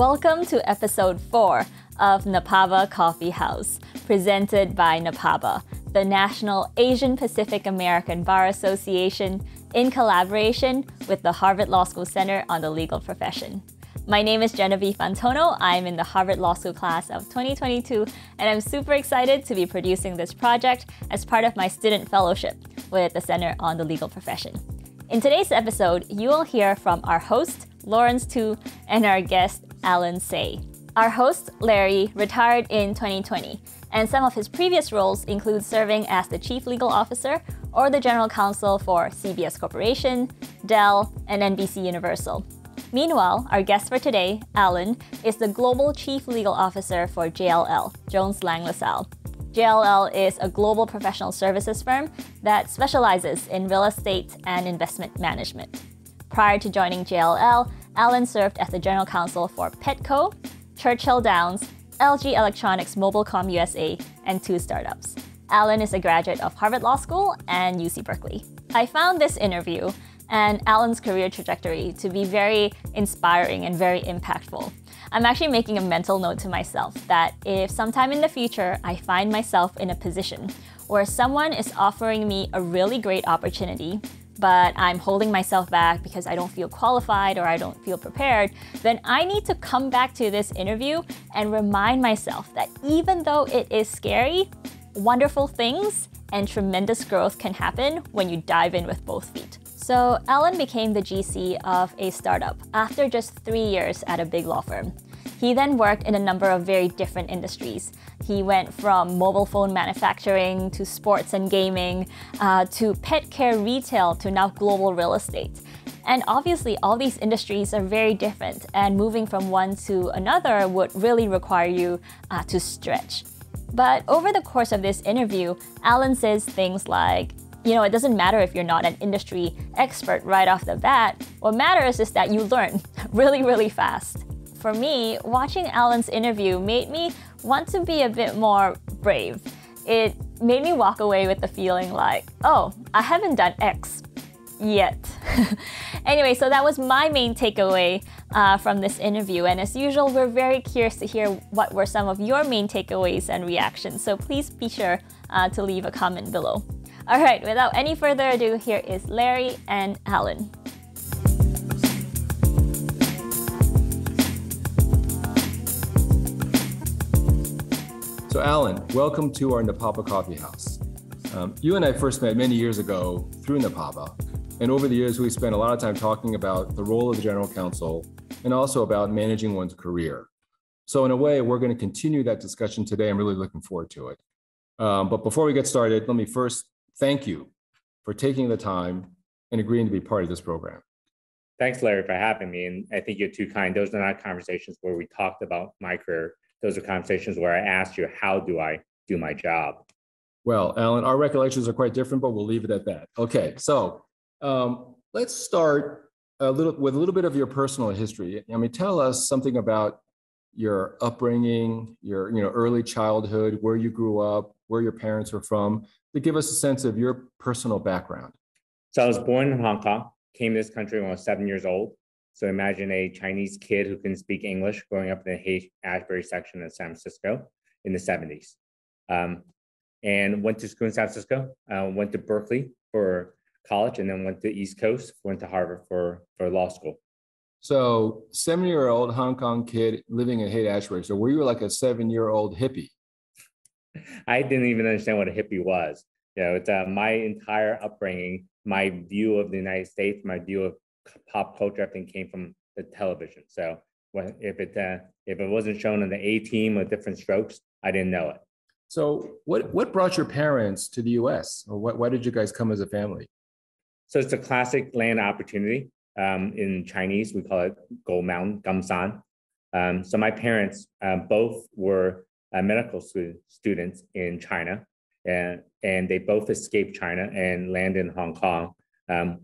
Welcome to episode 4 of NAPABA Coffee House, presented by NAPABA, the National Asian Pacific American Bar Association, in collaboration with the Harvard Law School Center on the Legal Profession. My name is Genevieve Antono. I'm in the Harvard Law School class of 2022, and I'm super excited to be producing this project as part of my student fellowship with the Center on the Legal Profession. In today's episode, you will hear from our host, Lawrence Tu, and our guest, Alan Say. Our host, Larry, retired in 2020, and some of his previous roles include serving as the Chief Legal Officer or the General Counsel for CBS Corporation, Dell, and NBC Universal. Meanwhile, our guest for today, Alan, is the Global Chief Legal Officer for JLL, Jones Lang LaSalle. JLL is a global professional services firm that specializes in real estate and investment management. Prior to joining JLL, Alan served as the General Counsel for Petco, Churchill Downs, LG Electronics Mobilecom USA, and 2 startups. Alan is a graduate of Harvard Law School and UC Berkeley. I found this interview and Alan's career trajectory to be very inspiring and very impactful. I'm actually making a mental note to myself that if sometime in the future I find myself in a position where someone is offering me a really great opportunity, but I'm holding myself back because I don't feel qualified or I don't feel prepared, then I need to come back to this interview and remind myself that even though it is scary, wonderful things and tremendous growth can happen when you dive in with both feet. So Alan became the GC of a startup after just 3 years at a big law firm. He then worked in a number of very different industries. He went from mobile phone manufacturing to sports and gaming to pet care retail to now global real estate. And obviously, all these industries are very different, and moving from one to another would really require you to stretch. But over the course of this interview, Alan says things like, it doesn't matter if you're not an industry expert right off the bat. What matters is that you learn really, really fast. For me, watching Alan's interview made me want to be a bit more brave. It made me walk away with the feeling like, oh, I haven't done X yet. Anyway, so that was my main takeaway from this interview. And as usual, we're very curious to hear what were some of your main takeaways and reactions. So please be sure to leave a comment below. All right, without any further ado, here is Larry and Alan. So Alan, welcome to our NAPABA Coffee House. You and I first met many years ago through NAPABA, and over the years we spent a lot of time talking about the role of the General Counsel and also about managing one's career. So in a way, we're going to continue that discussion today. I'm really looking forward to it. But before we get started, let me first thank you for taking the time and agreeing to be part of this program. Thanks, Larry, for having me. And I think you're too kind. Those are not conversations where we talked about my career. Those are conversations where I asked you, how do I do my job? Well, Alan, our recollections are quite different, but we'll leave it at that. Okay, so let's start with a little bit of your personal history. Tell us something about your upbringing, your early childhood, where you grew up, where your parents were from, to give us a sense of your personal background. So I was born in Hong Kong, came to this country when I was 7 years old. So imagine a Chinese kid who can speak English growing up in the Haight-Ashbury section of San Francisco in the 70s. And went to school in San Francisco, went to Berkeley for college, and then went to East Coast, went to Harvard for law school. So 7-year-old Hong Kong kid living in Haight-Ashbury. So were you like a 7-year-old hippie? I didn't even understand what a hippie was. It's my entire upbringing, my view of the United States, my view of pop culture, everything came from the television. So if it wasn't shown on the A-Team with different strokes, I didn't know it. So what brought your parents to the U.S.? Or why did you guys come as a family? So it's a classic land opportunity. In Chinese, we call it Gold Mountain, Gamsan. So my parents both were medical students in China, and they both escaped China and landed in Hong Kong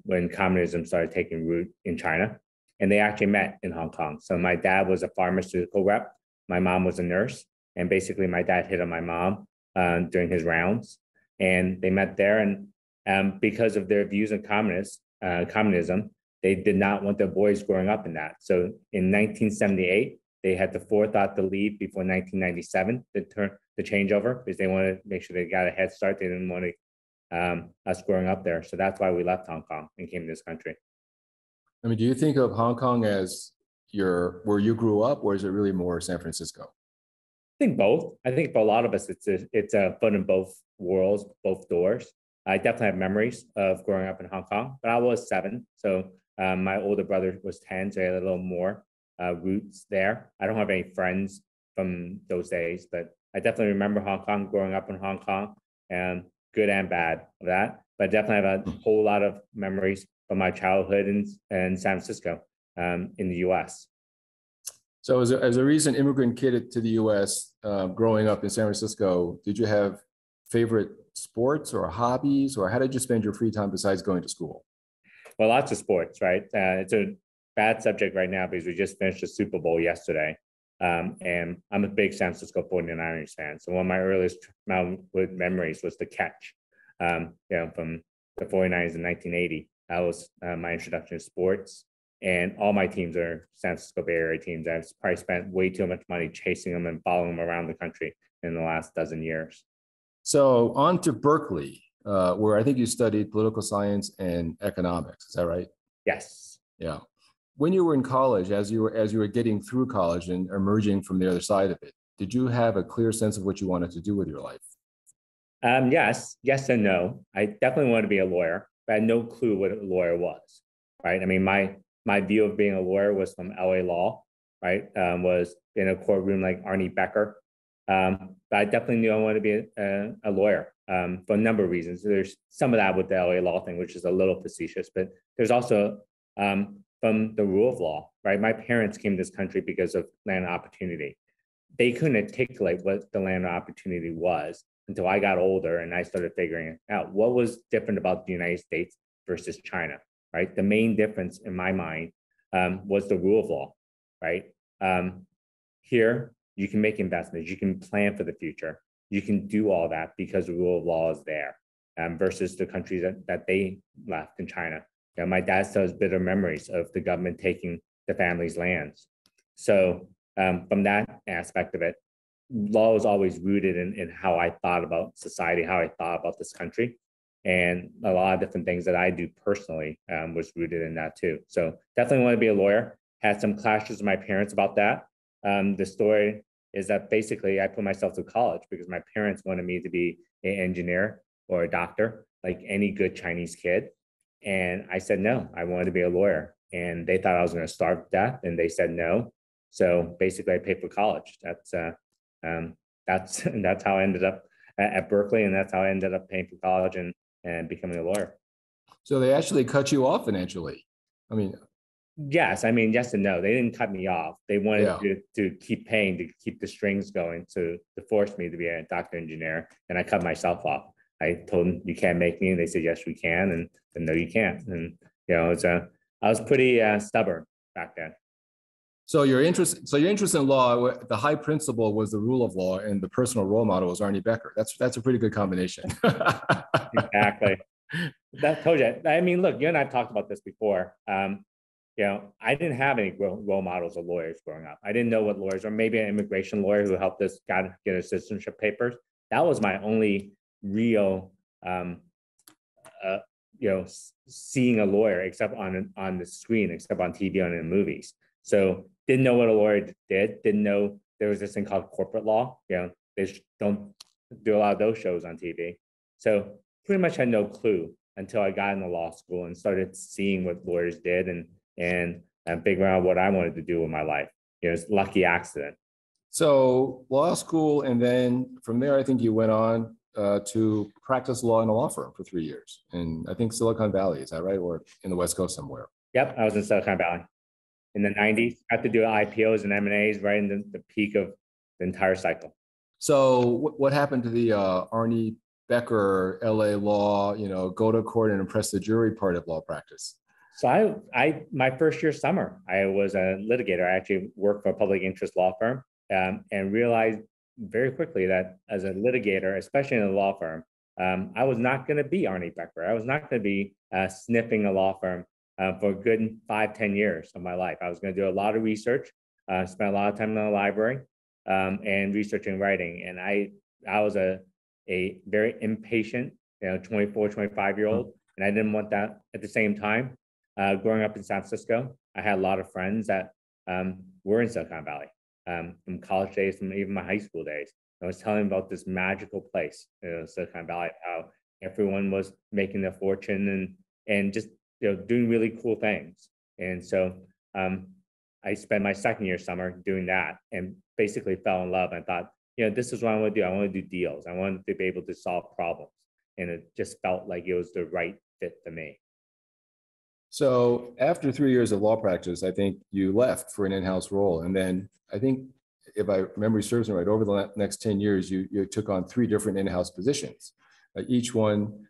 when communism started taking root in China. And they actually met in Hong Kong. So my dad was a pharmaceutical rep. My mom was a nurse. And basically my dad hit on my mom during his rounds. And they met there. And because of their views on communism, they did not want their boys growing up in that. So in 1978, they had the forethought to leave before 1997, the changeover, because they wanted to make sure they got a head start. They didn't want us growing up there. So that's why we left Hong Kong and came to this country. I mean, do you think of Hong Kong as where you grew up, or is it really more San Francisco? I think both. I think for a lot of us, it's a foot in both worlds, both doors. I definitely have memories of growing up in Hong Kong, but I was 7. So my older brother was 10, so I had a little more roots there. I don't have any friends from those days, but I definitely remember Hong Kong, growing up in Hong Kong, and good and bad of that. But I definitely have a whole lot of memories from my childhood in San Francisco, in the US. So as a recent immigrant kid to the US, growing up in San Francisco, did you have favorite sports or hobbies, or how did you spend your free time besides going to school? Well, lots of sports, right? It's a bad subject right now because we just finished the Super Bowl yesterday. And I'm a big San Francisco 49ers fan. So one of my earliest childhood memories was the catch, from the 49ers in 1980. That was my introduction to sports. And all my teams are San Francisco Bay Area teams. I've probably spent way too much money chasing them and following them around the country in the last dozen years. So on to Berkeley, where I think you studied political science and economics. Is that right? Yes. Yeah. When you were in college, as you were getting through college and emerging from the other side of it, did you have a clear sense of what you wanted to do with your life? Yes and no. I definitely wanted to be a lawyer, but I had no clue what a lawyer was, right? I mean, my view of being a lawyer was from LA law, right? Was in a courtroom like Arnie Becker. But I definitely knew I wanted to be a lawyer for a number of reasons. There's some of that with the LA law thing, which is a little facetious, but there's also from the rule of law, right? My parents came to this country because of land opportunity. They couldn't articulate what the land opportunity was until I got older and I started figuring out what was different about the United States versus China, right? The main difference in my mind was the rule of law, right? Here, you can make investments, you can plan for the future, you can do all that because the rule of law is there, versus the countries that they left in China. My dad still has bitter memories of the government taking the family's lands. So from that aspect of it, law was always rooted in how I thought about society, how I thought about this country. And a lot of different things that I do personally was rooted in that too. So definitely want to be a lawyer. Had some clashes with my parents about that. The story is that basically I put myself through college because my parents wanted me to be an engineer or a doctor, like any good Chinese kid. And I said, no, I wanted to be a lawyer. And they thought I was going to starve to death. And they said no. So basically I paid for college. That's how I ended up at Berkeley. And that's how I ended up paying for college and becoming a lawyer. So they actually cut you off financially. I mean, yes. I mean, yes and no. They didn't cut me off. They wanted to keep paying, to keep the strings going, to force me to be a doctor engineer. And I cut myself off. I told them, you can't make me. And they said, yes, we can. And no, you can't. And, I was pretty stubborn back then. So your interest in law, the high principle was the rule of law, and the personal role model was Arnie Becker. That's a pretty good combination. Exactly. That told you. I mean, look, you and I've talked about this before. I didn't have any role models of lawyers growing up. I didn't know what lawyers are. Maybe an immigration lawyer who helped us get our citizenship papers. That was my only real, seeing a lawyer, except on the screen, except on TV and in movies. So didn't know what a lawyer did. Didn't know there was this thing called corporate law. They don't do a lot of those shows on TV. So pretty much had no clue until I got into law school and started seeing what lawyers did and figuring out what I wanted to do with my life. It's a lucky accident. So law school, and then from there, I think you went on to practice law in a law firm for 3 years. And I think Silicon Valley, is that right? Or in the West Coast somewhere? Yep, I was in Silicon Valley in the 90s. Got to do IPOs and M&As right in the peak of the entire cycle. So what happened to the Arnie Becker, LA law, go to court and impress the jury part of law practice? So my first year summer, I was a litigator. I actually worked for a public interest law firm and realized very quickly that as a litigator, especially in a law firm, I was not going to be Arnie Becker. I was not going to be sniffing a law firm for a good 5-10 years of my life. I was going to do a lot of research. spent a lot of time in the library and researching and writing. And I was a very impatient, 24, 25-year-old, and I didn't want that. At the same time, growing up in San Francisco, I had a lot of friends that were in Silicon Valley from college days, from even my high school days. I was telling them about this magical place, Silicon Valley, how everyone was making their fortune and just doing really cool things. And so I spent my second year summer doing that and basically fell in love and thought, this is what I want to do. I want to do deals. I wanted to be able to solve problems. And it just felt like it was the right fit for me. So after 3 years of law practice, I think you left for an in-house role. And then I think, if I memory serves me right, over the next 10 years, you took on 3 different in-house positions. Each one,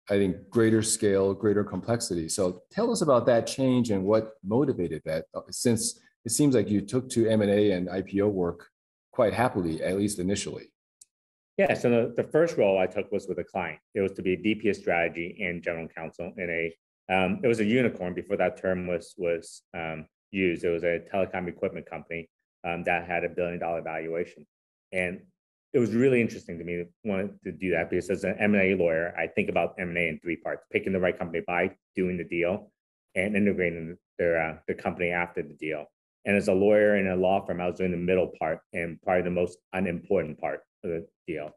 I think, greater scale, greater complexity. So tell us about that change and what motivated that, since it seems like you took to M&A and IPO work quite happily, at least initially. Yeah, so the first role I took was with a client. It was to be a VP of strategy and general counsel in it was a unicorn before that term was used. It was a telecom equipment company that had $1 billion valuation. And it was really interesting to me to want to do that because as an M&A lawyer, I think about M&A in 3 parts: picking the right company by doing the deal and integrating the company after the deal. And as a lawyer in a law firm, I was doing the middle part and probably the most unimportant part of the deal.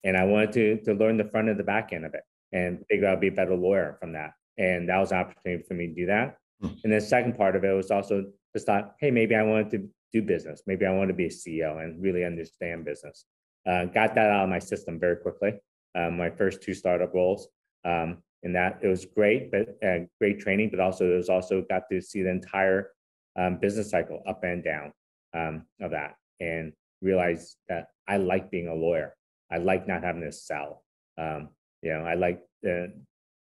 And I wanted to learn the front and the back end of it and figure out how to be a better lawyer from that. And that was an opportunity for me to do that. And the second part of it was also just thought, hey, maybe I wanted to do business. Maybe I wanted to be a CEO and really understand business. Got that out of my system very quickly. My first 2 startup roles, and that it was great, but great training. But also, it was also got to see the entire business cycle up and down of that, and realize that I like being a lawyer. I like not having to sell. I like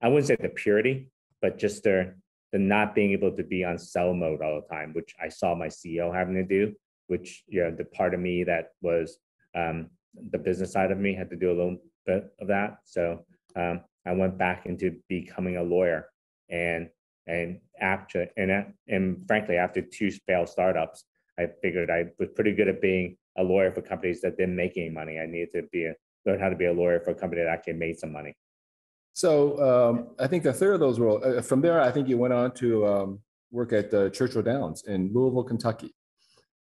I wouldn't say the purity, but just the not being able to be on sell mode all the time, which I saw my CEO having to do, which, the part of me that was the business side of me had to do a little bit of that. So I went back into becoming a lawyer and frankly, after 2 failed startups, I figured I was pretty good at being a lawyer for companies that didn't make any money. I needed to learn how to be a lawyer for a company that actually made some money. So I think the third of those roles, from there, I think you went on to work at Churchill Downs in Louisville, Kentucky.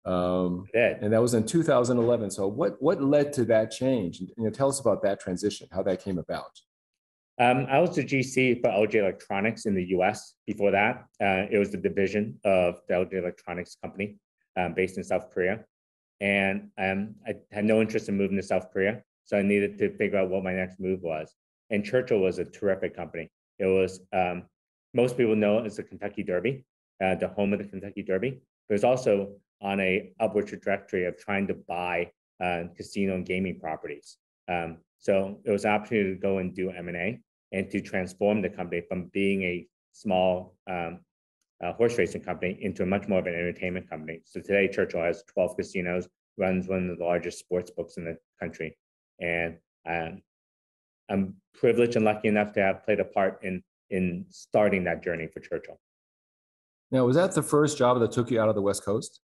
And that was in 2011. So what led to that change? Tell us about that transition, how that came about. I was the GC for LG Electronics in the US before that. It was the division of the LG Electronics company based in South Korea. And I had no interest in moving to South Korea. So I needed to figure out what my next move was. And Churchill was a terrific company. It was, most people know it as the Kentucky Derby, the home of the Kentucky Derby. But it's also on a upward trajectory of trying to buy casino and gaming properties. So it was an opportunity to go and do M&A and to transform the company from being a small horse racing company into much more of an entertainment company. So today, Churchill has 12 casinos, runs one of the largest sports books in the country. And I'm privileged and lucky enough to have played a part in starting that journey for Churchill. Now, was that the first job that took you out of the West Coast?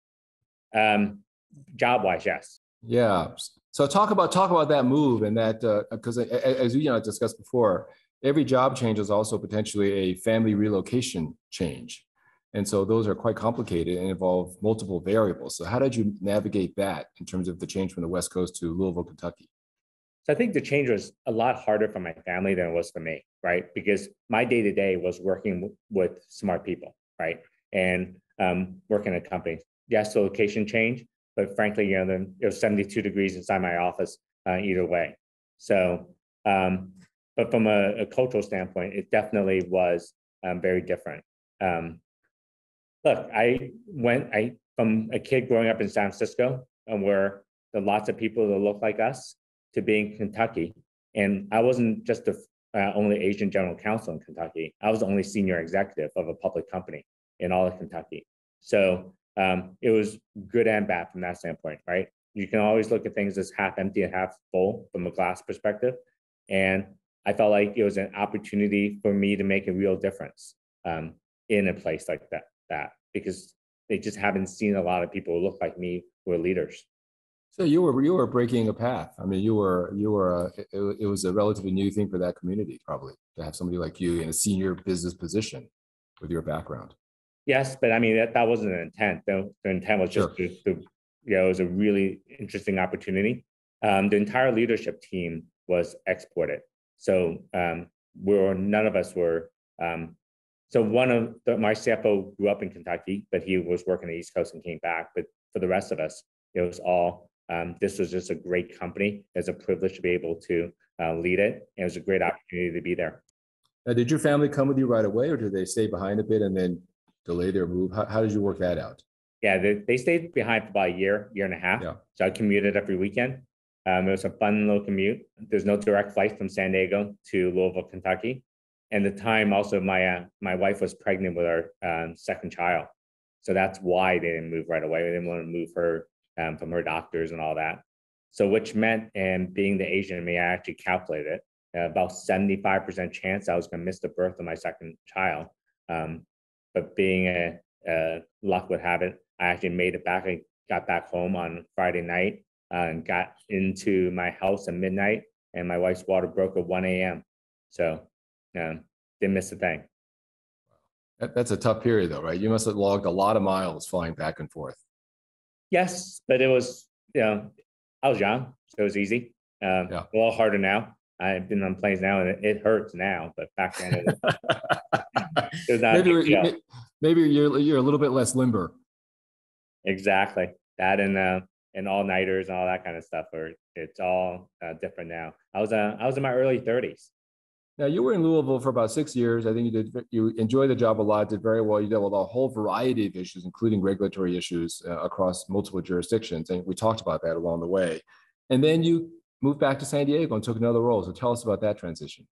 Job-wise, yes. Yeah. So talk about that move, and that because as you discussed before, every job change is also potentially a family relocation change, and so those are quite complicated and involve multiple variables. So how did you navigate that in terms of the change from the West Coast to Louisville, Kentucky? So I think the change was a lot harder for my family than it was for me, right? Because my day-to-day was working with smart people, right? And working at companies. Yes, the location change, but frankly, it was 72 degrees inside my office either way. So, but from a cultural standpoint, it definitely was very different. Look, from a kid growing up in San Francisco, where there are lots of people that look like us, to being Kentucky. And I wasn't just the only Asian general counsel in Kentucky. I was the only senior executive of a public company in all of Kentucky. So it was good and bad from that standpoint, right? You can always look at things as half empty and half full from a glass perspective. And I felt like it was an opportunity for me to make a real difference in a place like that because they just haven't seen a lot of people who look like me who are leaders. So you were breaking a path. I mean, it was a relatively new thing for that community, probably, to have somebody like you in a senior business position with your background. Yes, but I mean, that wasn't the intent. The intent was just Sure. it was a really interesting opportunity. The entire leadership team was exported. So none of us were. So my CFO grew up in Kentucky, but he was working the East Coast and came back. But for the rest of us, it was all, this was just a great company. It's a privilege to be able to lead it. And it was a great opportunity to be there. Now, did your family come with you right away, or did they stay behind a bit and then delay their move? How did you work that out? Yeah, they stayed behind for about a year and a half. Yeah. So I commuted every weekend. It was a fun little commute. There's no direct flight from San Diego to Louisville, Kentucky. And the time also, my wife was pregnant with our second child. So that's why they didn't move right away. They didn't want to move her from her doctors and all that. So which meant, and being the Asian in me, I actually calculated it, about 75% chance I was going to miss the birth of my second child. But being luck would have it, I actually made it back. I got back home on Friday night and got into my house at midnight, and my wife's water broke at 1 a.m. So didn't miss a thing. That's a tough period, though, right? You must have logged a lot of miles flying back and forth. Yes, but it was, I was young, so it was easy. Yeah. A little harder now. I've been on planes now, and it hurts now, but back then it was not. Maybe you're a little bit less limber. Exactly. That and all-nighters and all that kind of stuff. It's all different now. I was in my early 30s. Now, you were in Louisville for about 6 years. I think you enjoyed the job a lot, did very well. You dealt with a whole variety of issues, including regulatory issues across multiple jurisdictions. And we talked about that along the way. And then you moved back to San Diego and took another role. So tell us about that transition.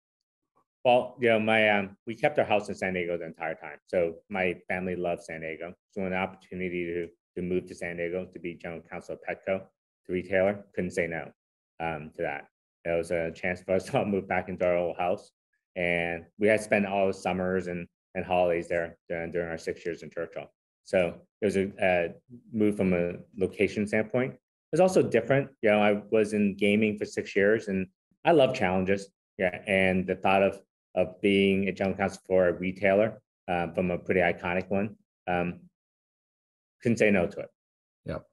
Well, we kept our house in San Diego the entire time. So my family loved San Diego. So an opportunity to move to San Diego to be general counsel of Petco, the retailer, couldn't say no to that. It was a chance for us to move back into our old house. And we had spent all the summers and holidays there during our 6 years in Churchill. So it was a move from a location standpoint. It was also different. I was in gaming for 6 years and I love challenges. Yeah. And the thought of being a general counsel for a retailer from a pretty iconic one, couldn't say no to it. Yep.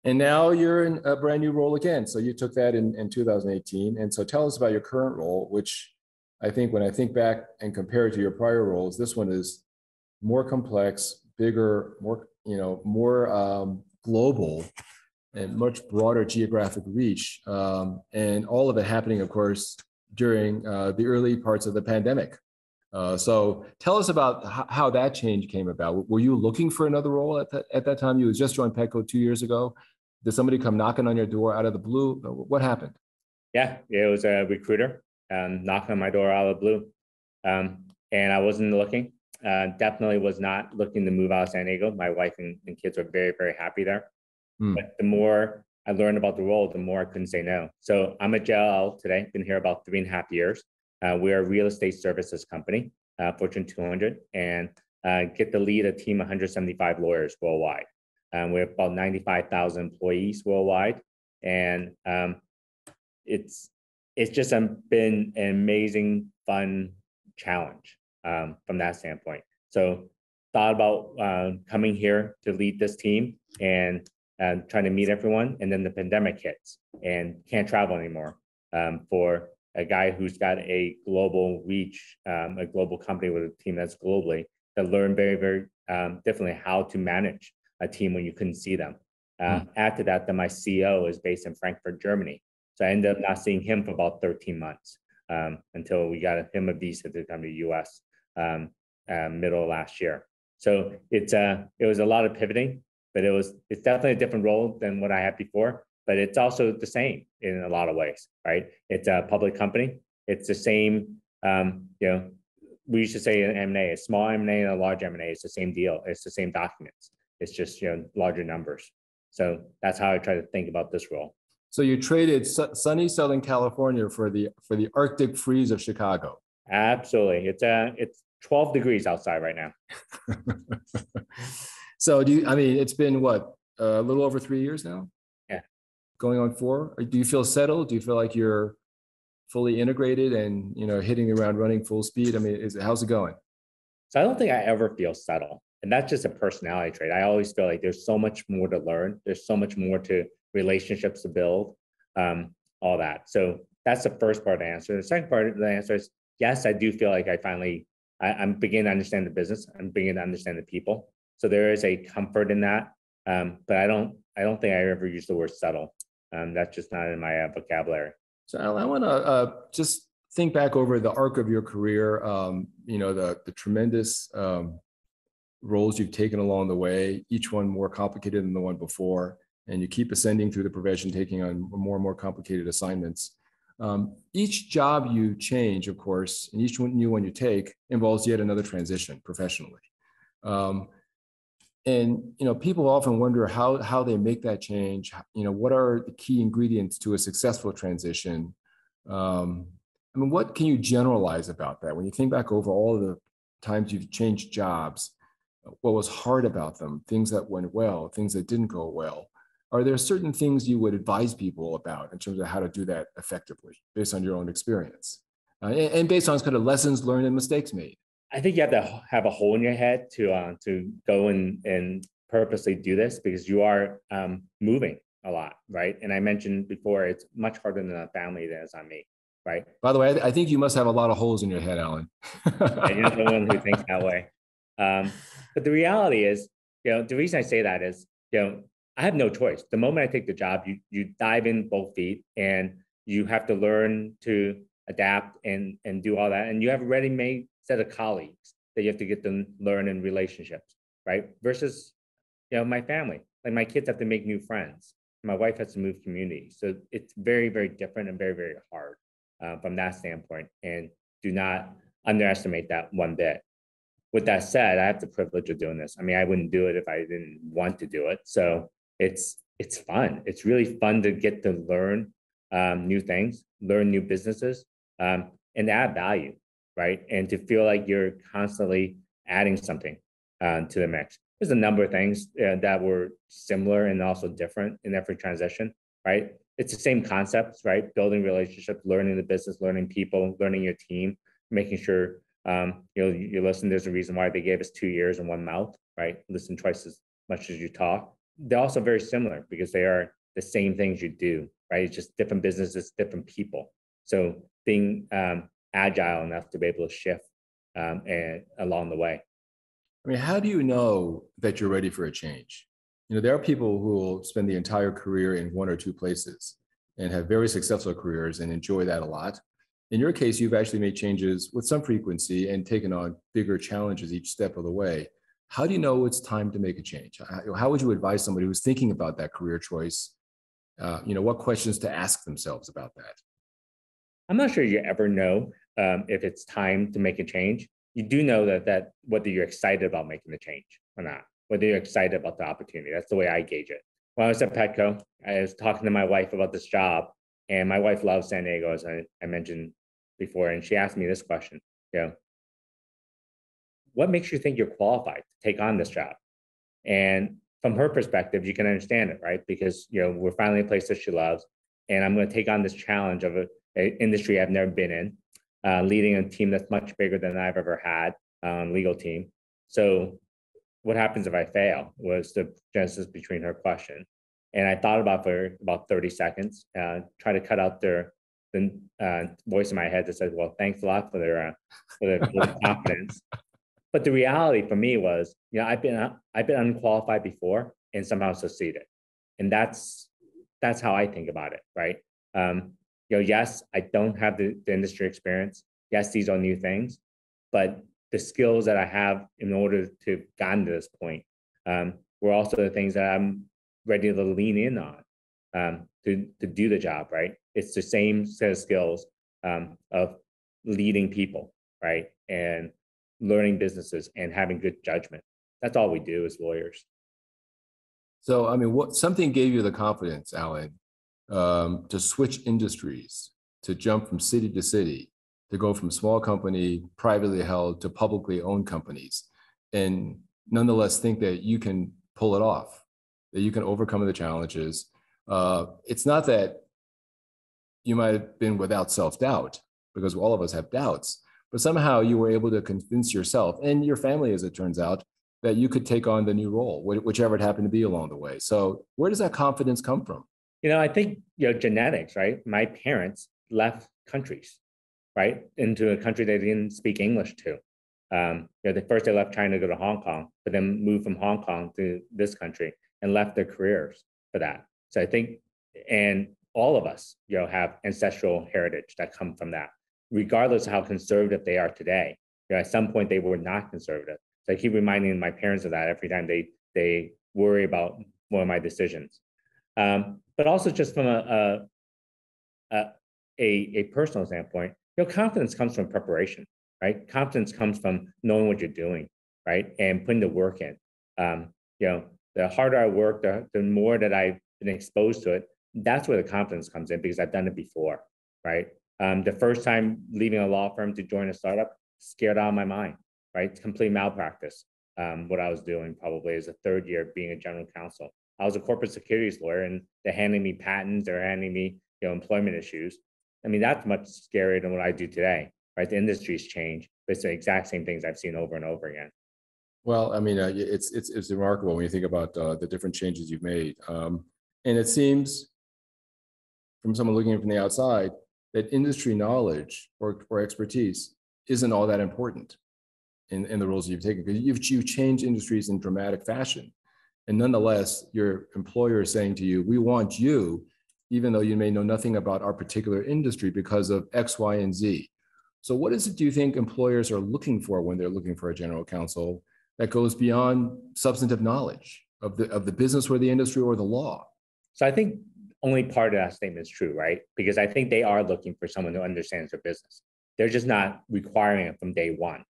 And now you're in a brand new role again. So you took that in 2018. And so tell us about your current role, which I think when I think back and compare it to your prior roles, this one is more complex, bigger, more global, and much broader geographic reach. And all of it happening, of course, during the early parts of the pandemic. So tell us about how that change came about. Were you looking for another role at that time? You had just joined Petco 2 years ago. Did somebody come knocking on your door out of the blue? What happened? Yeah, it was a recruiter knocking on my door out of the blue. And I wasn't looking. Definitely was not looking to move out of San Diego. My wife and kids were very, very happy there. But the more I learned about the role, the more I couldn't say no. So I'm at JLL today, been here about 3.5 years. We're a real estate services company, Fortune 200, and get to lead a team of 175 lawyers worldwide. We have about 95,000 employees worldwide, and it's just been an amazing, fun challenge from that standpoint. So thought about coming here to lead this team and trying to meet everyone, and then the pandemic hits and can't travel anymore for a guy who's got a global reach, a global company with a team that's globally, that learned very, very differently how to manage a team when you couldn't see them. After that, then my CEO is based in Frankfurt, Germany. So I ended up not seeing him for about 13 months until we got him a visa to come to the US middle of last year. So it was a lot of pivoting, but it's definitely a different role than what I had before, but it's also the same in a lot of ways, right? It's a public company. It's the same, we used to say an M&A, a small M&A and a large M&A. It's the same deal. It's the same documents. It's just, larger numbers. So that's how I try to think about this role. So you traded sunny Southern California for the Arctic freeze of Chicago. Absolutely. It's 12 degrees outside right now. So I mean, it's been what, a little over 3 years now? Yeah. Going on 4? Do you feel settled? Do you feel like you're fully integrated and, hitting the ground running full speed? I mean, how's it going? So I don't think I ever feel settled. And that's just a personality trait. I always feel like there's so much more to learn. There's so much more to relationships to build, all that. So that's the first part of the answer. The second part of the answer is, yes, I do feel like I'm beginning to understand the business. I'm beginning to understand the people. So there is a comfort in that. But I don't think I ever use the word settle. That's just not in my vocabulary. So Alan, I want to just think back over the arc of your career, the tremendous roles you've taken along the way, each one more complicated than the one before, and you keep ascending through the profession, taking on more and more complicated assignments. Each job you change, of course, and each new one you take involves yet another transition professionally. And people often wonder how they make that change. What are the key ingredients to a successful transition? I mean, what can you generalize about that? When you think back over all of the times you've changed jobs, what was hard about them, things that went well, things that didn't go well? Are there certain things you would advise people about in terms of how to do that effectively based on your own experience and based on kind of lessons learned and mistakes made? I think you have to have a hole in your head to go and purposely do this, because you are moving a lot, right? And I mentioned before, it's much harder on a family than it's on me, right? By the way, I think you must have a lot of holes in your head, Alan. And you're the one who thinks that way. But the reality is, the reason I say that is, I have no choice. The moment I take the job, you dive in both feet, and you have to learn to adapt and do all that. And you have a ready-made set of colleagues that you have to get them learn in relationships, right? Versus, my family, like my kids have to make new friends. My wife has to move communities. So it's very, very different and very, very hard from that standpoint. And do not underestimate that one bit. With that said, I have the privilege of doing this. I mean, I wouldn't do it if I didn't want to do it. So it's fun. It's really fun to get to learn new things, learn new businesses, and add value, right? And to feel like you're constantly adding something to the mix. There's a number of things that were similar and also different in every transition, right? It's the same concepts, right? Building relationships, learning the business, learning people, learning your team, making sure you listen. There's a reason why they gave us 2 ears and one mouth, right? Listen twice as much as you talk. They're also very similar because they are the same things you do, right? It's just different businesses, different people. So being agile enough to be able to shift and along the way. I mean, how do you know that you're ready for a change? There are people who will spend the entire career in one or two places and have very successful careers and enjoy that a lot. In your case, you've actually made changes with some frequency and taken on bigger challenges each step of the way. How do you know it's time to make a change? How would you advise somebody who's thinking about that career choice? What questions to ask themselves about that? I'm not sure you ever know if it's time to make a change. You do know that whether you're excited about making the change or not, whether you're excited about the opportunity. That's the way I gauge it. When I was at Petco, I was talking to my wife about this job, and my wife loves San Diego, as I mentioned before, and she asked me this question, what makes you think you're qualified to take on this job? And from her perspective, you can understand it, right? Because, we're finally a place that she loves, and I'm going to take on this challenge of an industry I've never been in, leading a team that's much bigger than I've ever had, legal team. So what happens if I fail was the genesis between her question. And I thought about for about 30 seconds, try to cut out the voice in my head that says, well, thanks a lot for the confidence. But the reality for me was, I've been unqualified before and somehow succeeded. And that's how I think about it, right? Yes, I don't have the industry experience. Yes, these are new things, but the skills that I have in order to get to this point were also the things that I'm ready to lean in on to do the job, right? It's the same set of skills of leading people, right? And learning businesses and having good judgment. That's all we do as lawyers. So, I mean, something gave you the confidence, Alan, to switch industries, to jump from city to city, to go from small company, privately held, to publicly owned companies, and nonetheless think that you can pull it off, that you can overcome the challenges. It's not that you might have been without self-doubt, because all of us have doubts, but somehow you were able to convince yourself and your family, as it turns out, that you could take on the new role, whichever it happened to be along the way. So where does that confidence come from? I think, genetics, right? My parents left countries, right, into a country they didn't speak English to. First they left China to go to Hong Kong, but then moved from Hong Kong to this country and left their careers for that. So I think, and all of us, have ancestral heritage that come from that, regardless of how conservative they are today. At some point they were not conservative. So I keep reminding my parents of that every time they worry about one of my decisions. But also just from a personal standpoint, confidence comes from preparation, right? Confidence comes from knowing what you're doing, right, and putting the work in. The harder I work, the more that I've been exposed to it. That's where the confidence comes in, because I've done it before, right? The first time leaving a law firm to join a startup, scared out of my mind, right? It's complete malpractice. What I was doing probably as a third year being a general counsel. I was a corporate securities lawyer, and they're handing me patents, they're handing me, employment issues. I mean, that's much scarier than what I do today, right? The industry's changed, but it's the exact same things I've seen over and over again. Well, I mean, it's remarkable when you think about the different changes you've made, and it seems, from someone looking in from the outside, that industry knowledge or expertise isn't all that important in the roles you've taken, because you've changed industries in dramatic fashion. And nonetheless, your employer is saying to you, we want you, even though you may know nothing about our particular industry because of X, Y, and Z. So what is it, do you think, employers are looking for when they're looking for a general counsel that goes beyond substantive knowledge of the business or the industry or the law? So I think only part of that statement is true, right? Because I think they are looking for someone who understands their business. They're just not requiring it from day one,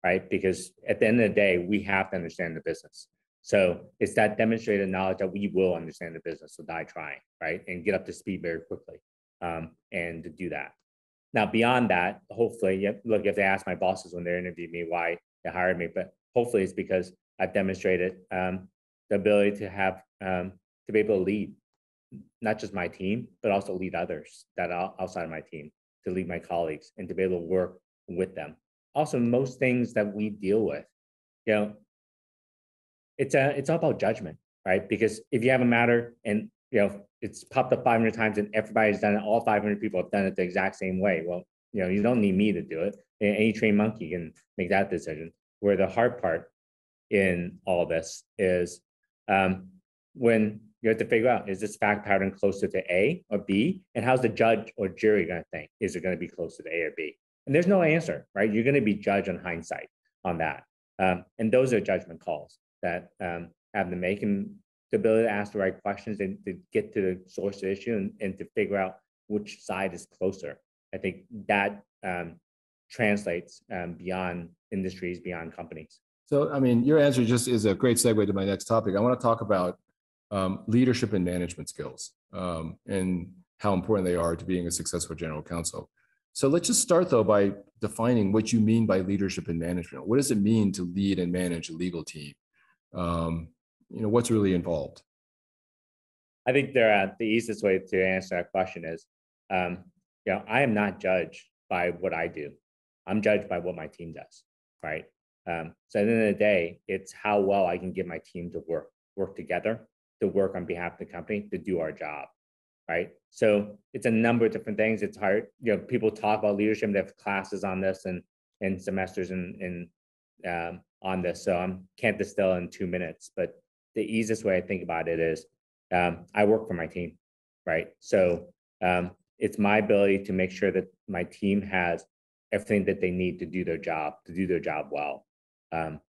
right? Because at the end of the day, we have to understand the business. So it's that demonstrated knowledge that we will understand the business, so die trying, right? And get up to speed very quickly, and to do that. Now, beyond that, hopefully, look, if they ask my bosses when they interviewed me why they hired me, but hopefully it's because I've demonstrated the ability to have, to be able to lead not just my team, but also lead others that are outside of my team, to lead my colleagues and to be able to work with them. Also, most things that we deal with, it's all about judgment, right? Because if you have a matter and it's popped up 500 times and everybody's done it, all 500 people have done it the exact same way. Well, you don't need me to do it. Any trained monkey can make that decision. Where the hard part in all this is when you have to figure out, is this fact pattern closer to A or B? And how's the judge or jury going to think? Is it going to be closer to A or B? And there's no answer, right? You're going to be judged on hindsight on that. And those are judgment calls that have to make, and the ability to ask the right questions and to get to the source of the issue and to figure out which side is closer. I think that translates beyond industries, beyond companies. So, I mean, your answer just is a great segue to my next topic. I want to talk about leadership and management skills, and how important they are to being a successful general counsel. So let's just start, though, by defining what you mean by leadership and management. What does it mean to lead and manage a legal team? What's really involved? I think the easiest way to answer that question is, I am not judged by what I do. I'm judged by what my team does, right? So at the end of the day, it's how well I can get my team to work together, to work on behalf of the company, to do our job, right? So it's a number of different things. It's hard, people talk about leadership, they have classes on this and semesters and on this. So I can't distill in 2 minutes, but the easiest way I think about it is I work for my team, right? So it's my ability to make sure that my team has everything that they need to do their job well.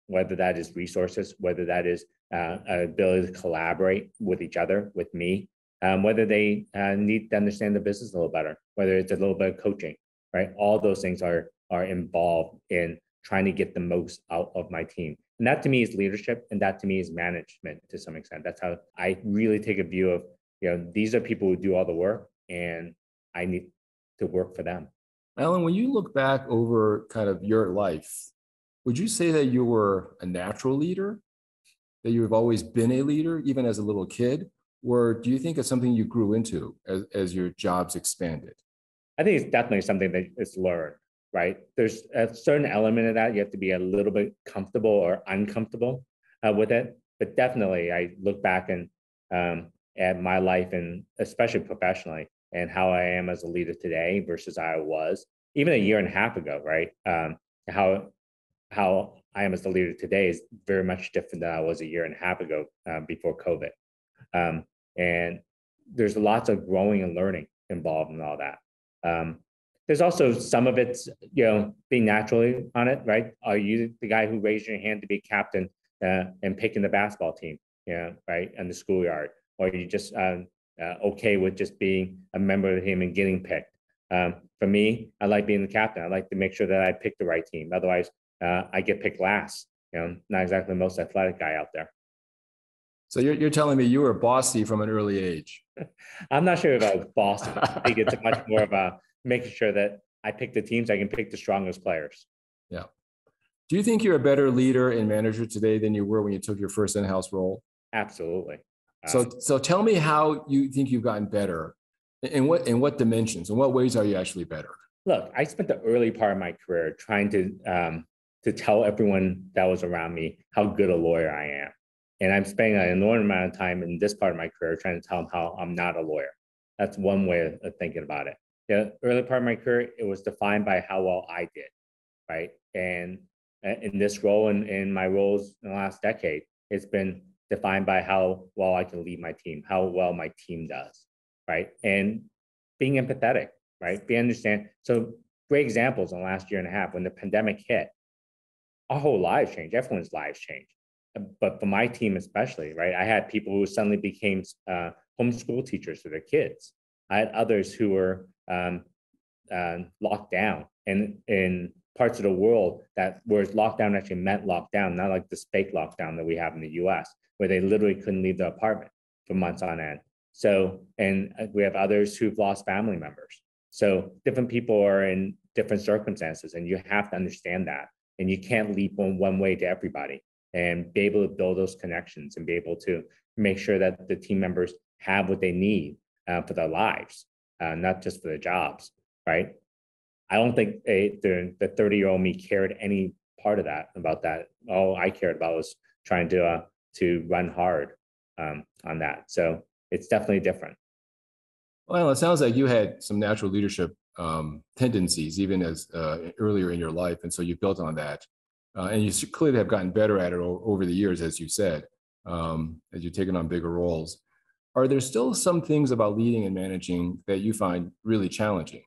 Whether that is resources, whether that is ability to collaborate with each other, with me, whether they need to understand the business a little better, whether it's a little bit of coaching, right? All those things are involved in trying to get the most out of my team. And that to me is leadership, and that to me is management to some extent. That's how I really take a view of, these are people who do all the work and I need to work for them. Alan, when you look back over kind of your life, would you say that you were a natural leader, that you have always been a leader, even as a little kid? Or do you think it's something you grew into as your jobs expanded? I think it's definitely something that is learned, right? There's a certain element of that. You have to be a little bit comfortable or uncomfortable with it. But definitely, I look back and at my life and especially professionally and how I am as a leader today versus I was even a year and a half ago, right? How how I am as a leader today is very much different than I was a year and a half ago before COVID. And there's lots of growing and learning involved in all that. Um, there's also some of it's, being naturally on it, right? Are you the guy who raised your hand to be captain and picking the basketball team, right, in the schoolyard? Or are you just okay with just being a member of the team and getting picked? For me, I like being the captain. I like to make sure that I pick the right team. Otherwise, I get picked last. Not exactly the most athletic guy out there. So you're telling me you were bossy from an early age. I'm not sure if I was bossy. I think it's much more about making sure that I pick the teams, I can pick the strongest players. Yeah. Do you think you're a better leader and manager today than you were when you took your first in-house role? Absolutely. So tell me how you think you've gotten better, in what dimensions, in what ways are you actually better? Look, I spent the early part of my career trying to tell everyone that was around me how good a lawyer I am. And I'm spending an enormous amount of time in this part of my career trying to tell them how I'm not a lawyer. That's one way of thinking about it. The early part of my career, it was defined by how well I did, right? And in this role and in my roles in the last decade, it's been defined by how well I can lead my team, how well my team does, right? And being empathetic, right? Be understand. So great examples in the last year and a half when the pandemic hit, our whole lives changed. Everyone's lives changed. But for my team especially, right? I had people who suddenly became homeschool teachers for their kids. I had others who were locked down, and in parts of the world that where lockdown actually meant lockdown, not like the fake lockdown that we have in the U.S., where they literally couldn't leave their apartment for months on end. So, and we have others who've lost family members. So different people are in different circumstances, and you have to understand that. And you can't leap one way to everybody, and be able to build those connections and be able to make sure that the team members have what they need for their lives, not just for their jobs, right? I don't think the 30-year-old me cared any part of that about that. All I cared about was trying to run hard on that. So it's definitely different. Well, it sounds like you had some natural leadership tendencies even as earlier in your life, and so you built on that, and you clearly have gotten better at it over the years, as you said, as you've taken on bigger roles. Are there still some things about leading and managing that you find really challenging,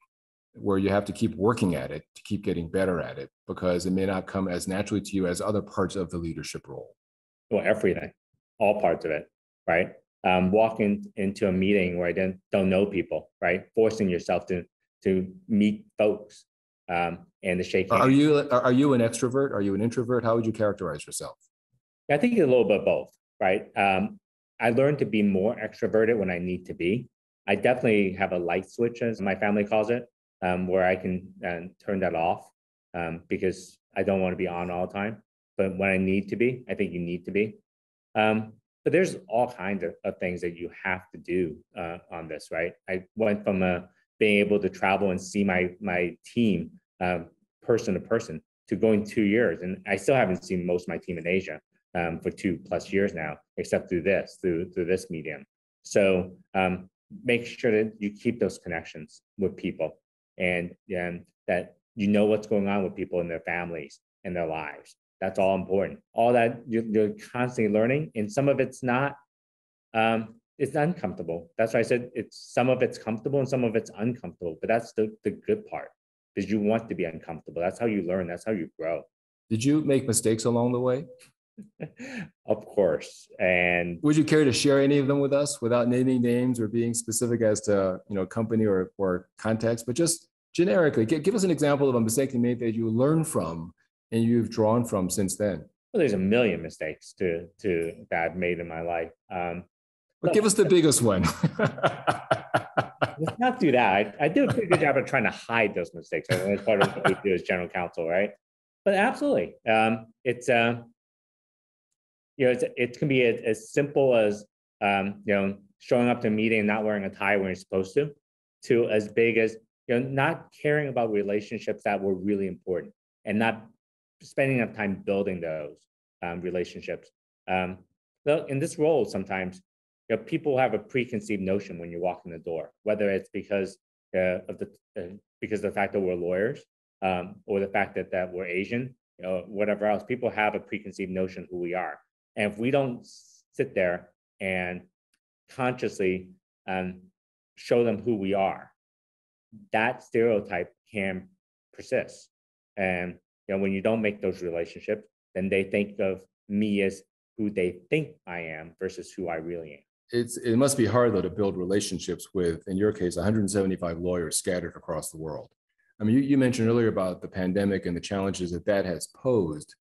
where you have to keep working at it to keep getting better at it because it may not come as naturally to you as other parts of the leadership role? Well, everything, all parts of it, right? Walking into a meeting where I don't know people, right? Forcing yourself to meet folks and to shake hands. Are you an extrovert? Are you an introvert? How would you characterize yourself? I think a little bit of both, right? I learned to be more extroverted when I need to be. I definitely have a light switch, as my family calls it, where I can turn that off because I don't want to be on all the time. But when I need to be, I think you need to be. But there's all kinds of things that you have to do on this, right? I went from being able to travel and see my team person to person to going 2 years, and I still haven't seen most of my team in Asia for 2+ years now, except through this medium. So make sure that you keep those connections with people, and that you know what's going on with people in their families and their lives. That's all important. All that you're constantly learning, and some of it's not. It's uncomfortable. That's why I said some of it's comfortable and some of it's uncomfortable. But that's the good part, because you want to be uncomfortable. That's how you learn. That's how you grow. Did you make mistakes along the way? Of course. And would you care to share any of them with us without naming names or being specific as to company or context, but just generically give us an example of a mistake you made that you learned from and you've drawn from since then? Well, there's a million mistakes that I've made in my life. But give us the biggest one. It's not do that. I do a pretty good job of trying to hide those mistakes. I think that's part of what we do as general counsel, right? But absolutely, it can be as simple as showing up to a meeting and not wearing a tie when you're supposed to as big as not caring about relationships that were really important and not spending enough time building those relationships. In this role, sometimes people have a preconceived notion when you walk in the door, whether it's because of the fact that we're lawyers or the fact that we're Asian, whatever else. People have a preconceived notion of who we are, and if we don't sit there and consciously show them who we are, that stereotype can persist. And when you don't make those relationships, then they think of me as who they think I am versus who I really am. It must be hard, though, to build relationships with, in your case, 175 lawyers scattered across the world. I mean, you mentioned earlier about the pandemic and the challenges that has posed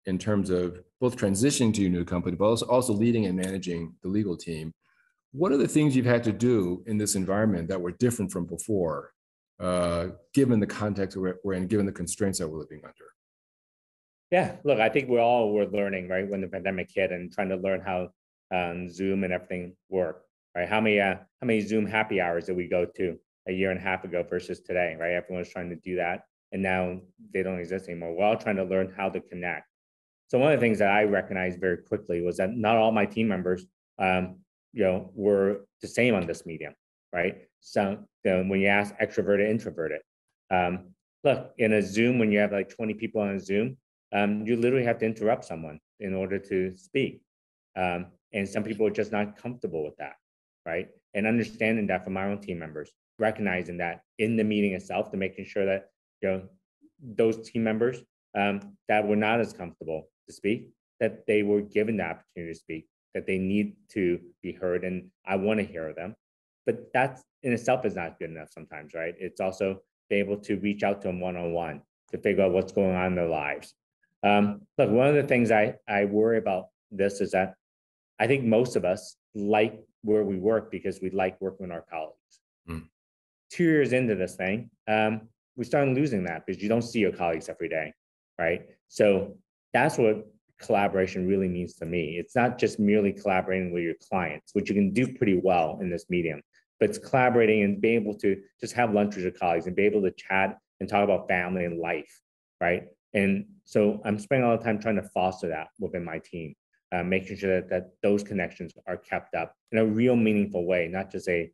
in terms of both transitioning to your new company, but also leading and managing the legal team. What are the things you've had to do in this environment that were different from before, given the context we're in, given the constraints that we're living under? Yeah, look, I think we're learning, right, when the pandemic hit and trying to learn how Zoom and everything work, right? How many Zoom happy hours did we go to a year and a half ago versus today, right? Everyone was trying to do that, and now they don't exist anymore. We're all trying to learn how to connect. So one of the things that I recognized very quickly was that not all my team members, were the same on this medium, right? So when you ask extroverted, introverted, look, in a Zoom, when you have like 20 people on a Zoom, you literally have to interrupt someone in order to speak. And some people are just not comfortable with that, right? And understanding that from my own team members, recognizing that in the meeting itself, to making sure that those team members that were not as comfortable to speak, that they were given the opportunity to speak, that they need to be heard, and I want to hear them. But that in itself is not good enough sometimes, right? It's also being able to reach out to them one-on-one to figure out what's going on in their lives. Look, one of the things I worry about this is that I think most of us like where we work because we like working with our colleagues. 2 years into this thing, we started losing that because you don't see your colleagues every day, right? So that's what collaboration really means to me. It's not just merely collaborating with your clients, which you can do pretty well in this medium, but it's collaborating and being able to just have lunch with your colleagues and be able to chat and talk about family and life, right? And so I'm spending all the time trying to foster that within my team, making sure that those connections are kept up in a real meaningful way, not just a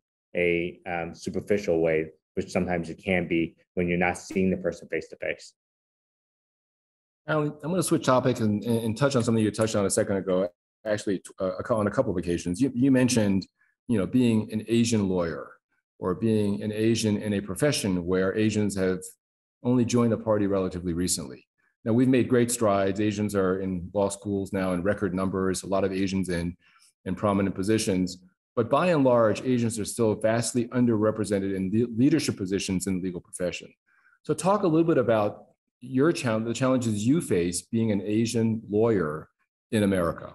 superficial way, which sometimes it can be when you're not seeing the person face to face. Alan, I'm going to switch topics and touch on something you touched on a second ago, actually on a couple of occasions. You mentioned, being an Asian lawyer or being an Asian in a profession where Asians have only joined the party relatively recently. Now, we've made great strides. Asians are in law schools now in record numbers, a lot of Asians in prominent positions. But by and large, Asians are still vastly underrepresented in the leadership positions in the legal profession. So talk a little bit about the challenges you face being an Asian lawyer in America.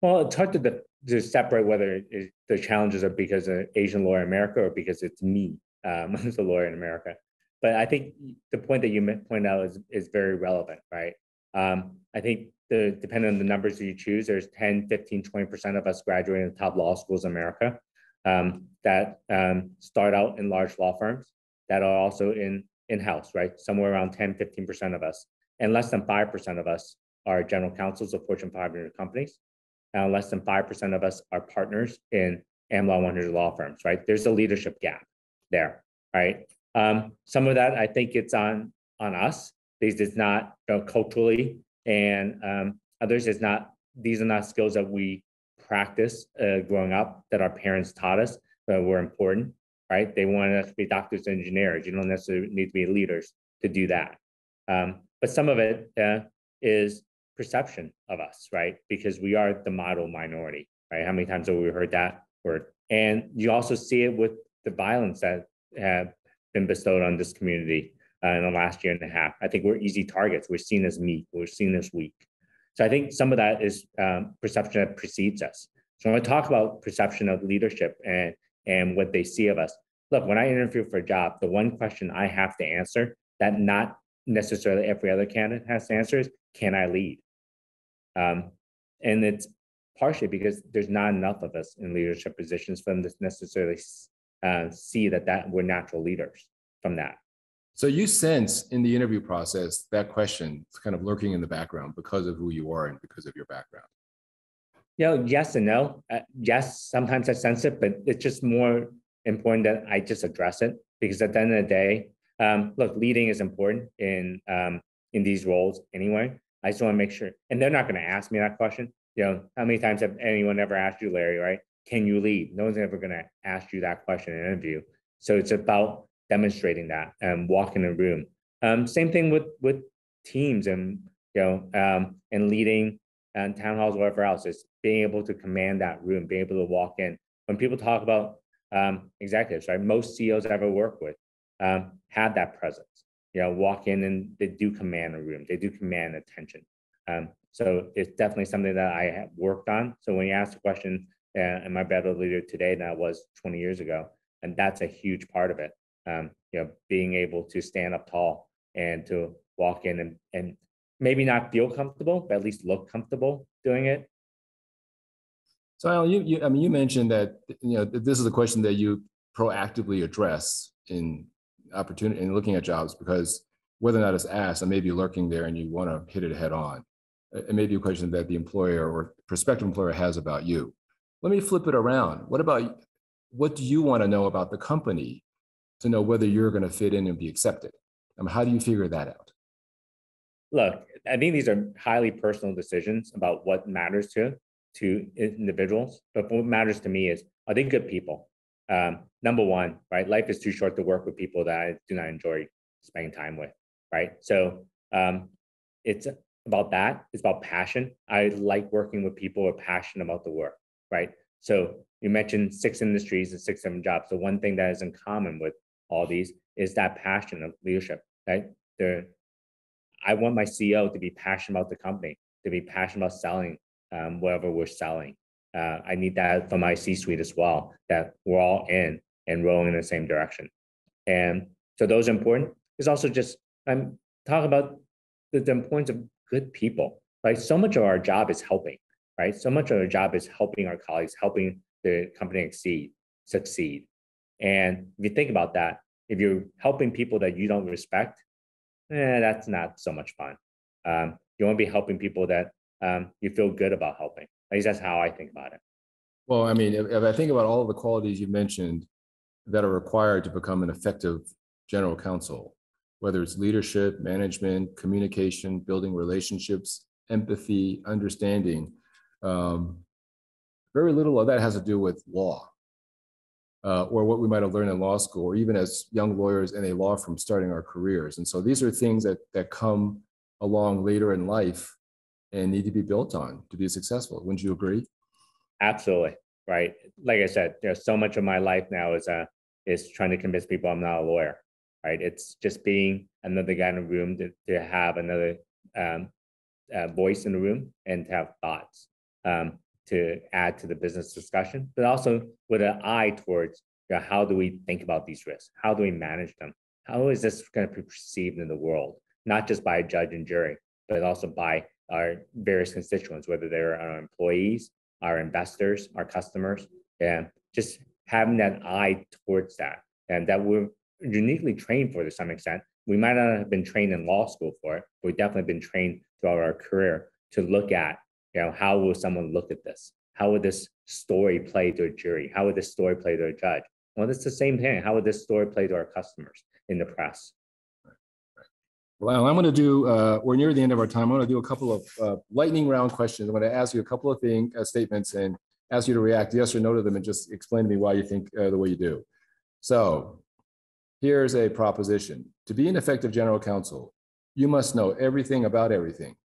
Well, it's hard to separate whether the challenges are because of Asian lawyer in America or because it's me as a lawyer in America. But I think the point that you point out is very relevant, right? I think depending on the numbers that you choose, there's 10, 15, 20% of us graduating in the top law schools in America that start out in large law firms that are also in-house, right? Somewhere around 10, 15% of us. And less than 5% of us are general counsels of Fortune 500 companies. And less than 5% of us are partners in AmLaw 100 law firms, right? There's a leadership gap there, right? Some of that, I think it's on us. These is not culturally, and others is not. These are not skills that we practice growing up that our parents taught us that were important, right? They wanted us to be doctors and engineers. You don't necessarily need to be leaders to do that. But some of it is perception of us, right? Because we are the model minority, right? How many times have we heard that word? And you also see it with the violence that have been bestowed on this community in the last year and a half. I think we're easy targets. We're seen as meek. We're seen as weak. So I think some of that is perception that precedes us. So when I talk about perception of leadership and what they see of us, look, when I interview for a job, the one question I have to answer that not necessarily every other candidate has to answer is, can I lead? And it's partially because there's not enough of us in leadership positions for them to necessarily see that we're natural leaders from that. So you sense in the interview process that question is kind of lurking in the background because of who you are and because of your background. Yes and no. Yes, sometimes I sense it, but it's just more important that I just address it, because at the end of the day, look, leading is important in these roles anyway. I just want to make sure, and they're not going to ask me that question. How many times have anyone ever asked you, Larry, right? Can you lead? No one's ever going to ask you that question in an interview. So it's about demonstrating that and walking the room. Same thing with teams and and leading and town halls, whatever else, is being able to command that room, being able to walk in. When people talk about executives, right? Most CEOs I ever work with have that presence. Walk in and they do command a room. They do command attention. So it's definitely something that I have worked on. So when you ask the question, am I a better leader today than I was 20 years ago? And that's a huge part of it. Being able to stand up tall and to walk in and maybe not feel comfortable, but at least look comfortable doing it. So Alan, you mentioned that this is a question that you proactively address in opportunity in looking at jobs, because whether or not it's asked, it may be lurking there and you want to hit it head on. It may be a question that the employer or prospective employer has about you. Let me flip it around. What do you want to know about the company to know whether you're going to fit in and be accepted? How do you figure that out? Look, I think these are highly personal decisions about what matters to individuals. But what matters to me is, are they good people? Number one, right? Life is too short to work with people that I do not enjoy spending time with, right? So it's about that. It's about passion. I like working with people who are passionate about the work, right? So you mentioned 6 industries and 6 different jobs. The one thing that is in common with all these is that passion of leadership, right? I want my CEO to be passionate about the company, to be passionate about selling whatever we're selling. I need that from my C-suite as well, that we're all in and rowing in the same direction. And so those are important. It's also just, I'm talking about the importance of good people, right? So much of our job is helping, right? So much of our job is helping our colleagues, helping the company succeed. And if you think about that, if you're helping people that you don't respect, that's not so much fun. You want to be helping people that you feel good about helping. At least that's how I think about it. Well, if I think about all of the qualities you mentioned that are required to become an effective general counsel, whether it's leadership, management, communication, building relationships, empathy, understanding, very little of that has to do with law or what we might have learned in law school, or even as young lawyers in a law firm starting our careers. And so these are things that come along later in life and need to be built on to be successful. Wouldn't you agree? Absolutely, right? Like I said, so much of my life now is trying to convince people I'm not a lawyer, right? It's just being another guy in the room to have another voice in the room and to have thoughts to add to the business discussion, but also with an eye towards how do we think about these risks? How do we manage them? How is this going to be perceived in the world? Not just by a judge and jury, but also by our various constituents, whether they're our employees, our investors, our customers, and just having that eye towards that. And that we're uniquely trained for to some extent. We might not have been trained in law school for it, but we've definitely been trained throughout our career to look at, how will someone look at this? How would this story play to a jury? How would this story play to a judge? Well, it's the same thing. How would this story play to our customers in the press? Well, I'm going to do, we're near the end of our time. I'm going to do a couple of lightning round questions. I'm going to ask you a couple of statements and ask you to react yes or no to them and just explain to me why you think the way you do. So here's a proposition. To be an effective general counsel, you must know everything about everything,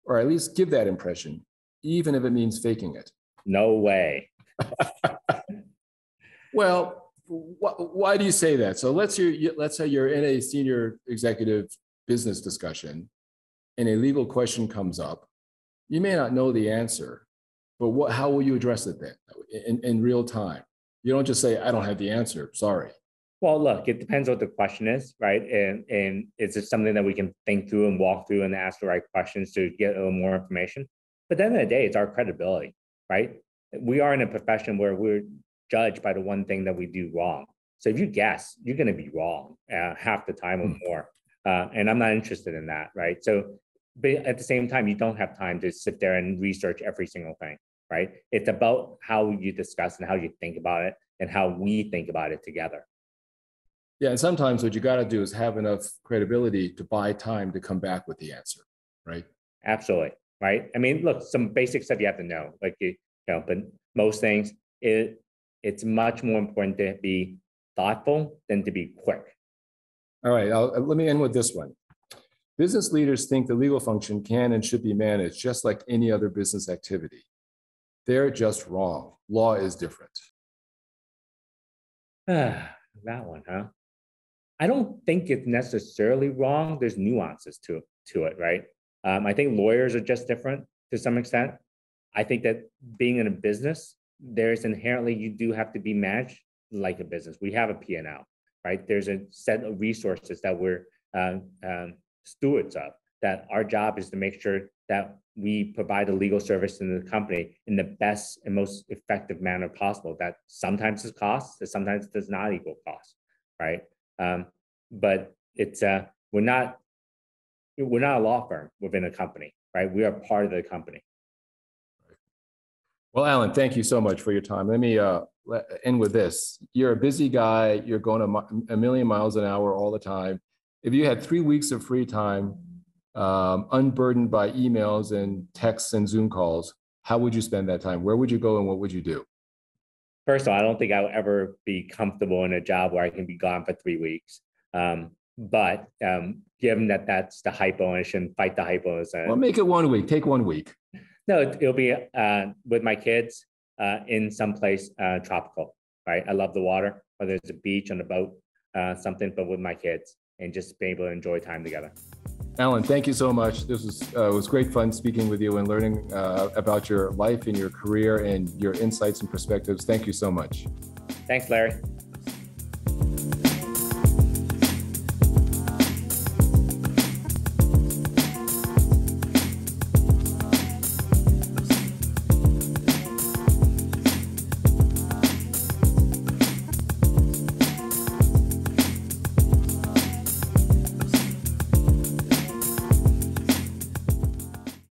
or at least give that impression, even if it means faking it. No way. Well, why do you say that? So let's say you're in a senior executive business discussion and a legal question comes up. You may not know the answer, but how will you address it then in real time? You don't just say, I don't have the answer, sorry. Well, look, it depends what the question is, right? And is it something that we can think through and walk through and ask the right questions to get a little more information? But at the end of the day, it's our credibility, right? We are in a profession where we're judged by the one thing that we do wrong. So if you guess, you're going to be wrong half the time or more. And I'm not interested in that, right? So, but at the same time, you don't have time to sit there and research every single thing, right? It's about how you discuss and how you think about it and how we think about it together. Yeah, and sometimes what you got to do is have enough credibility to buy time to come back with the answer, right? Absolutely, right? I mean, look, some basic stuff you have to know, like but most things, it's much more important to be thoughtful than to be quick. All right, let me end with this one. Business leaders think the legal function can and should be managed just like any other business activity. They're just wrong. Law is different. That one, huh? I don't think it's necessarily wrong. There's nuances to it, right? I think lawyers are just different to some extent. I think that being in a business, there's inherently, you do have to be managed like a business. We have a P&L, right? There's a set of resources that we're stewards of, that our job is to make sure that we provide a legal service in the company in the best and most effective manner possible. That sometimes is cost, that sometimes does not equal cost, right? But it's we're not a law firm within a company, right? We are part of the company. Well, Alan, thank you so much for your time. Let me end with this. You're a busy guy. You're going a million miles an hour all the time. If you had 3 weeks of free time, unburdened by emails and texts and Zoom calls, how would you spend that time? Where would you go and what would you do? First of all, I don't think I would ever be comfortable in a job where I can be gone for 3 weeks. But given that that's the hypo and I shouldn't fight the hypo. Well, make it 1 week. Take 1 week. No, it'll be with my kids in someplace tropical, right? I love the water, whether it's a beach, on a boat, something, but with my kids and just being able to enjoy time together. Alan, thank you so much. This was great fun speaking with you and learning about your life and your career and your insights and perspectives. Thank you so much. Thanks, Larry.